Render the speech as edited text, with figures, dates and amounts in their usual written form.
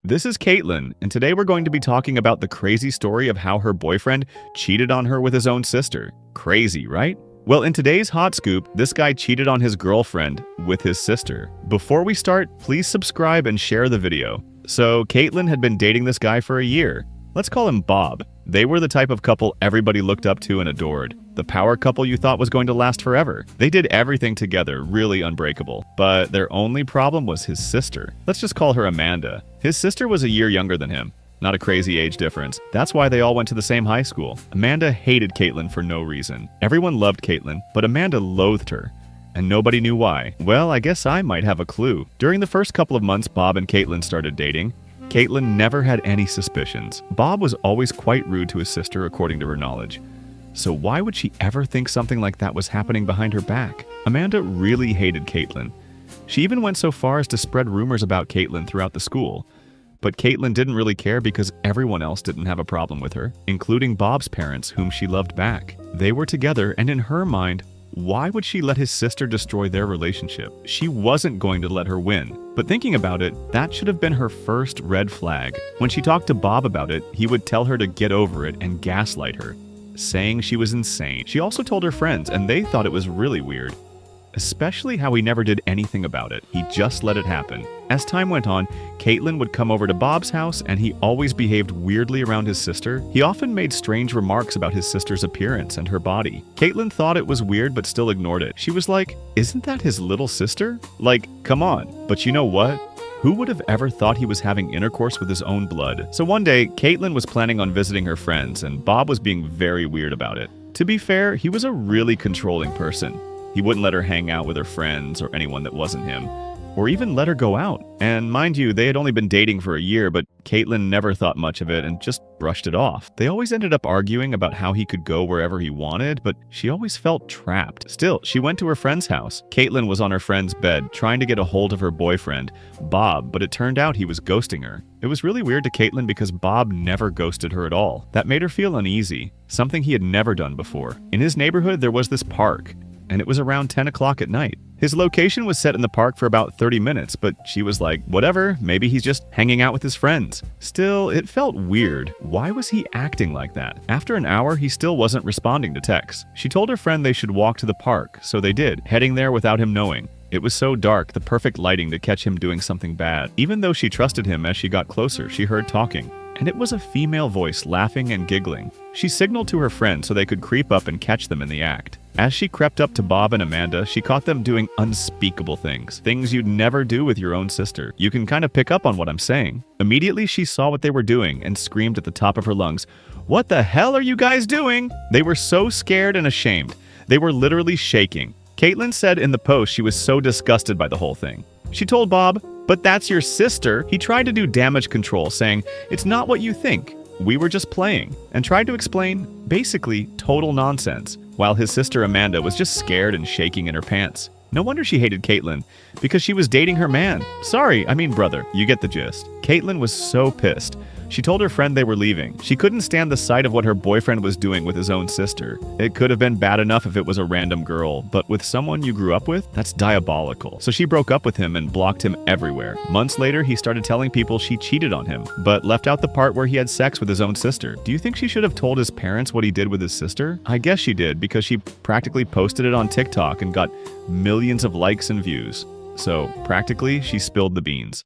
This is Caitlin, and today we're going to be talking about the crazy story of how her boyfriend cheated on her with his own sister. Crazy, right? Well, in today's hot scoop, this guy cheated on his girlfriend with his sister. Before we start, please subscribe and share the video. So, Caitlin had been dating this guy for a year. Let's call him Bob. They were the type of couple everybody looked up to and adored. The power couple you thought was going to last forever. They did everything together, really unbreakable. But their only problem was his sister. Let's just call her Amanda. His sister was a year younger than him. Not a crazy age difference. That's why they all went to the same high school. Amanda hated Caitlin for no reason. Everyone loved Caitlin, but Amanda loathed her. And nobody knew why. Well, I guess I might have a clue. During the first couple of months Bob and Caitlin started dating, Caitlin never had any suspicions. Bob was always quite rude to his sister, according to her knowledge. So why would she ever think something like that was happening behind her back? Amanda really hated Caitlin. She even went so far as to spread rumors about Caitlin throughout the school. But Caitlin didn't really care because everyone else didn't have a problem with her, including Bob's parents, whom she loved back. They were together, and in her mind, why would she let his sister destroy their relationship? She wasn't going to let her win. But thinking about it, that should have been her first red flag. When she talked to Bob about it, he would tell her to get over it and gaslight her, saying she was insane. She also told her friends, and they thought it was really weird. Especially how he never did anything about it. He just let it happen. As time went on, Caitlin would come over to Bob's house, and he always behaved weirdly around his sister. He often made strange remarks about his sister's appearance and her body. Caitlin thought it was weird but still ignored it. She was like, "Isn't that his little sister? Like, come on." But you know what? Who would have ever thought he was having intercourse with his own blood? So one day, Caitlin was planning on visiting her friends, and Bob was being very weird about it. To be fair, he was a really controlling person. He wouldn't let her hang out with her friends or anyone that wasn't him, or even let her go out. And mind you, they had only been dating for a year, but Caitlin never thought much of it and just brushed it off. They always ended up arguing about how he could go wherever he wanted, but she always felt trapped. Still, she went to her friend's house. Caitlin was on her friend's bed, trying to get a hold of her boyfriend, Bob, but it turned out he was ghosting her. It was really weird to Caitlin because Bob never ghosted her at all. That made her feel uneasy, something he had never done before. In his neighborhood, there was this park, and it was around 10 o'clock at night. His location was set in the park for about 30 minutes, but she was like, whatever, maybe he's just hanging out with his friends. Still, it felt weird. Why was he acting like that? After an hour, he still wasn't responding to texts. She told her friend they should walk to the park, so they did, heading there without him knowing. It was so dark, the perfect lighting to catch him doing something bad. Even though she trusted him, as she got closer, she heard talking. And it was a female voice laughing and giggling. She signaled to her friend so they could creep up and catch them in the act. As she crept up to Bob and Amanda, she caught them doing unspeakable things. Things you'd never do with your own sister. You can kind of pick up on what I'm saying. Immediately, she saw what they were doing and screamed at the top of her lungs, "What the hell are you guys doing?" They were so scared and ashamed. They were literally shaking. Caitlin said in the post she was so disgusted by the whole thing. She told Bob, "But that's your sister." He tried to do damage control, saying, "It's not what you think. We were just playing," and tried to explain basically total nonsense, while his sister Amanda was just scared and shaking in her pants. No wonder she hated Caitlin, because she was dating her man. Brother, you get the gist. Caitlin was so pissed. She told her friend they were leaving. She couldn't stand the sight of what her boyfriend was doing with his own sister. It could have been bad enough if it was a random girl, but with someone you grew up with, that's diabolical. So she broke up with him and blocked him everywhere. Months later, he started telling people she cheated on him, but left out the part where he had sex with his own sister. Do you think she should have told his parents what he did with his sister? I guess she did, because she practically posted it on TikTok and got millions of likes and views. So practically, she spilled the beans.